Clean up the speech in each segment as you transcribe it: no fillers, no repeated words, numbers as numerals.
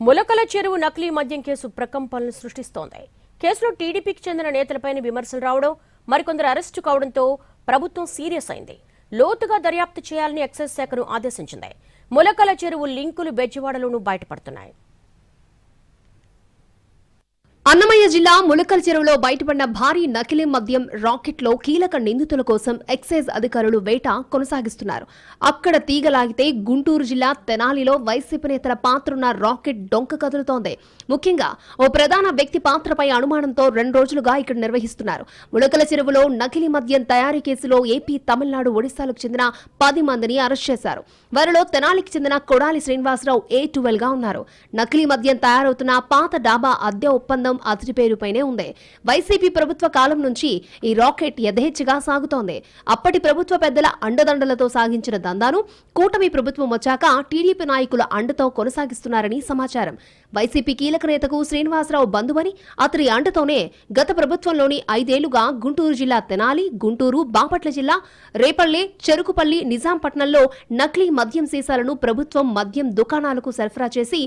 ములకల చెరువు నకిలీ మద్యం కేసు ప్రకంపనలు సృష్టిస్తోంది. కేసులో టీడీపీకి చెందిన నేతలపైన విమర్శలు రావడం, మరికొందరు అరెస్టు కావడంతో ప్రభుత్వం సీరియస్ అయింది. లోతుగా దర్యాప్తు చేయాలని ఎక్సైజ్ శాఖను ఆదేశించింది. ములకల చెరువు లింకులు బెజ్జవాడలోనూ బయటపడుతున్నాయి. అన్నమయ్య జిల్లా ములకల చెరువులో బయటపడిన భారీ నకిలీ మద్యం రాకెట్లో కీలక నిందితుల కోసం ఎక్సైజ్ అధికారులు వేట కొనసాగిస్తున్నారు. అక్కడ తీగలాగితే గుంటూరు జిల్లా తెనాలిలో వైసీపీ నేతల పాత్రున్న రాకెట్ డొంక కదులుతోంది. ముఖ్యంగా ఓ ప్రధాన వ్యక్తి పాత్రపై అనుమానంతో 2 రోజులుగా ఇక్కడ నిర్వహిస్తున్నారు. ములకల చెరువులో నకిలీ మద్యం తయారీ కేసులో ఏపీ, తమిళనాడు, ఒడిశాలకు చెందిన 10 మందిని అరెస్ట్ చేశారు. వారిలో తెనాలికి చెందిన కొడాలి శ్రీనివాసరావు A12 గా ఉన్నారు. నకిలీ మద్యం తయారవుతున్న పాత డాబా అద్దె ఒప్పందం అతడి పేరుపైనే ఉంది. వైసీపీ ప్రభుత్వ కాలం నుంచి ఈ రాకెట్ యథేచ్ఛగా సాగుతోంది. అప్పటి ప్రభుత్వ పెద్దల అండదండలతో సాగించిన దందాను కూటమి ప్రభుత్వం వచ్చాక టీడీపీ నాయకుల అండతో కొనసాగిస్తున్నారని సమాచారం. వైసీపీ కీలక నేతకు శ్రీనివాసరావు బంధువని, అతడి అండతోనే గత ప్రభుత్వంలోని 5 ఏళ్లుగా గుంటూరు జిల్లా తెనాలి, గుంటూరు, బాపట్ల జిల్లా రేపల్లె, చెరుకుపల్లి, నిజాంపట్నంలో నకిలీ మద్యం సీసాలను ప్రభుత్వం మద్యం దుకాణాలకు సరఫరా చేసి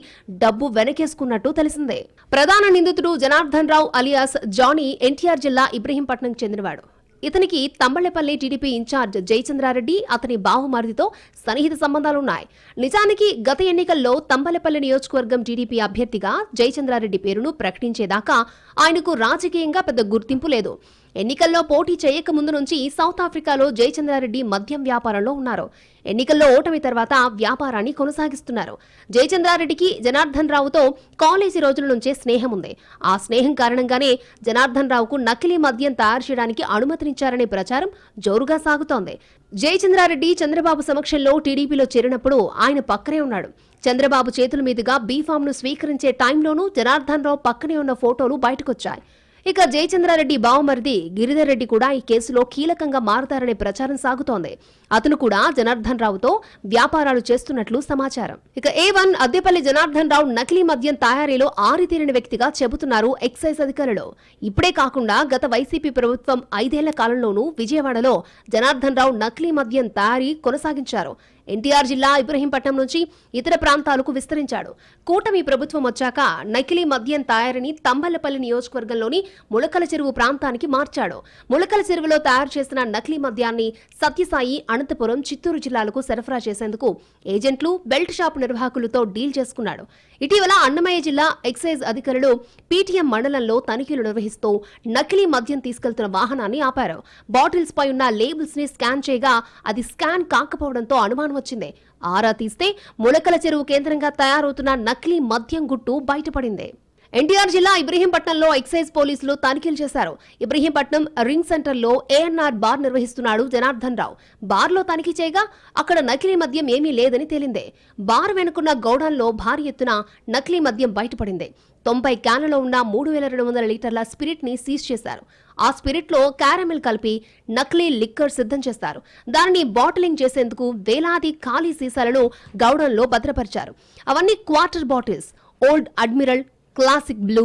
డబ్బు వెనకేసుకున్నట్టు తెలిసిందే. ప్రధాన నిందితుడు జనార్దన్ రావు అలియాస్ జానీ ఎన్టీఆర్ జిల్లా ఇబ్రహీంపట్నంకు చెందినవాడు. ఇతనికి తంబళ్లపల్లి టీడీపీ ఇన్ఛార్జ్ జయచంద్రారెడ్డి, అతని బావమరిదితో సన్నిహిత సంబంధాలున్నాయి. నిజానికి గత ఎన్నికల్లో తంబళ్లపల్లి నియోజకవర్గం టీడీపీ అభ్యర్థిగా జయచంద్రారెడ్డి పేరును ప్రకటించేదాకా ఆయనకు రాజకీయంగా పెద్ద గుర్తింపు లేదు. ఎన్నికల్లో పోటీ చేయక ముందు నుంచి సౌత్ ఆఫ్రికాలో జయచంద్రారెడ్డి మద్యం వ్యాపారంలో ఉన్నారు. ఎన్నికల్లో ఓటమి తర్వాత వ్యాపారాన్ని కొనసాగిస్తున్నారు. జయచంద్రారెడ్డికి జనార్దన్ రావుతో కాలేజీ రోజుల నుంచే స్నేహం ఉంది. ఆ స్నేహం కారణంగానే జనార్దన్ రావుకు నకిలీ మద్యం తయారు చేయడానికి అనుమతినిచ్చారనే ప్రచారం జోరుగా సాగుతోంది. జయచంద్రారెడ్డి చంద్రబాబు సమక్షంలో టీడీపీలో చేరినప్పుడు ఆయన పక్కనే ఉన్నాడు. చంద్రబాబు చేతుల మీదుగా బీఫామ్ ను స్వీకరించే టైంలోనూ జనార్దన్ రావు పక్కనే ఉన్న ఫోటోలు బయటకొచ్చాయి. ఇక జయచంద్రారెడ్డి బావమరిది గిరిధర్ రెడ్డి కూడా ఈ కేసులో కీలకంగా మారతారనే ప్రచారం సాగుతోంది. అతను కూడా జనార్దన్ రావుతో వ్యాపారాలు చేస్తున్నట్లు సమాచారం. ఇక A1 అద్దెపల్లి జనార్దన్ రావు నకిలీ మద్యం తయారీలో ఆరితేరిన వ్యక్తిగా చెబుతున్నారు ఎక్సైజ్ అధికారులు. ఇప్పుడే కాకుండా గత వైసీపీ ప్రభుత్వం 5 ఏళ్ల కాలంలోనూ విజయవాడలో జనార్దన్ రావు నకిలీ మద్యం తయారీ కొనసాగించారు. ఎన్టీఆర్ జిల్లా ఇబ్రహీంపట్నం నుంచి ఇతర ప్రాంతాలకు విస్తరించాడు. కూటమి ప్రభుత్వం వచ్చాక నకిలీ మద్యం తయారీని తంబళ్లపల్లి నియోజకవర్గంలోని ములకల చెరువు ప్రాంతానికి మార్చాడు. ములకల చెరువులో తయారు చేసిన నకిలీ మద్యాన్ని సత్యసాయి, అనంతపురం, చిత్తూరు జిల్లాలకు సరఫరా చేసేందుకు ఏజెంట్లు, బెల్ట్ షాప్ నిర్వాహకులతో డీల్ చేసుకున్నాడు. ఇటీవల అన్నమయ్య జిల్లా ఎక్సైజ్ అధికారులు PTM మండలంలో తనిఖీలు నిర్వహిస్తూ నకిలీ మద్యం తీసుకెళ్తున్న వాహనాన్ని ఆపారు. బాటిల్స్ పై ఉన్న లేబుల్స్ ని స్కాన్ చేయగా అది స్కాన్ కాకపోవడంతో అనుమానం వచ్చింది. ఆరా తీస్తే ములకల చెరువు కేంద్రంగా తయారవుతున్న నకిలీ మద్యం గుట్టు బయటపడింది. ఎన్టీఆర్ జిల్లా ఇబ్రహీంపట్నంలో ఎక్సైజ్ పోలీసులు తనిఖీలు చేశారు. ఇబ్రహీంపట్నం రింగ్ సెంటర్లో ANR బార్ నిర్వహిస్తున్నాడు జనార్దన్ రావు. బార్లో తనిఖీ చేయగా అక్కడ నకిలీ మద్యం ఏమీ లేదని తేలిందే. బార్ వెనుకున్న గౌడన్లో భారీ ఎత్తున నకిలీ మద్యం బయటపడింది. 90 క్యాన్లలో ఉన్న 3200 లీటర్ల స్పిరిట్ ని సీజ్ చేశారు. ఆ స్పిరిట్ లో క్యారమెల్ కలిపి నకిలీ లిక్కర్ సిద్ధం చేస్తారు. దానిని బాటిలింగ్ చేసేందుకు వేలాది ఖాళీ సీసాలను గౌడన్లో భద్రపరిచారు. అవన్నీ quarter bottles, old admiral, classic blue,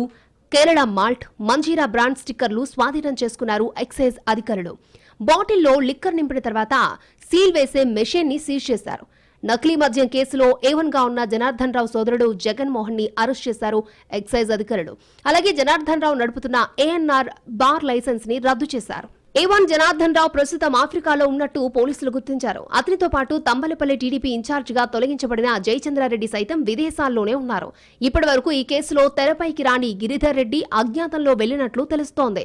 Kerala malt, Manjeera brand స్టిక్కర్లు స్వాధీనం చేసుకున్నారు ఎక్సైజ్ అధికారులు. బాటిల్లో లిక్కర్ నింపిన తర్వాత సీల్ వేసే మెషిన్ ని సీజ్ చేశారు. నకిలీ మద్యం కేసులో A1 గా ఉన్న జనార్దన్ రావు సోదరుడు జగన్మోహన్ ని అరెస్ట్ చేశారు ఎక్సైజ్ అధికారులు. అలాగే జనార్దన్ రావు నడుపుతున్న ANR బార్ లైసెన్స్ ని రద్దు చేశారు. A1 జనార్దన్ రావు ప్రస్తుతం ఆఫ్రికాలో ఉన్నట్టు పోలీసులు గుర్తించారు. అతనితో పాటు తంబళ్లపల్లి టీడీపీ ఇన్ఛార్జ్ గా తొలగించబడిన జయచంద్రారెడ్డి సైతం విదేశాల్లోనే ఉన్నారు. ఇప్పటి వరకు ఈ కేసులో తెరపైకి రాని గిరిధర్ రెడ్డి అజ్ఞాతంలో వెళ్లినట్లు తెలుస్తోంది.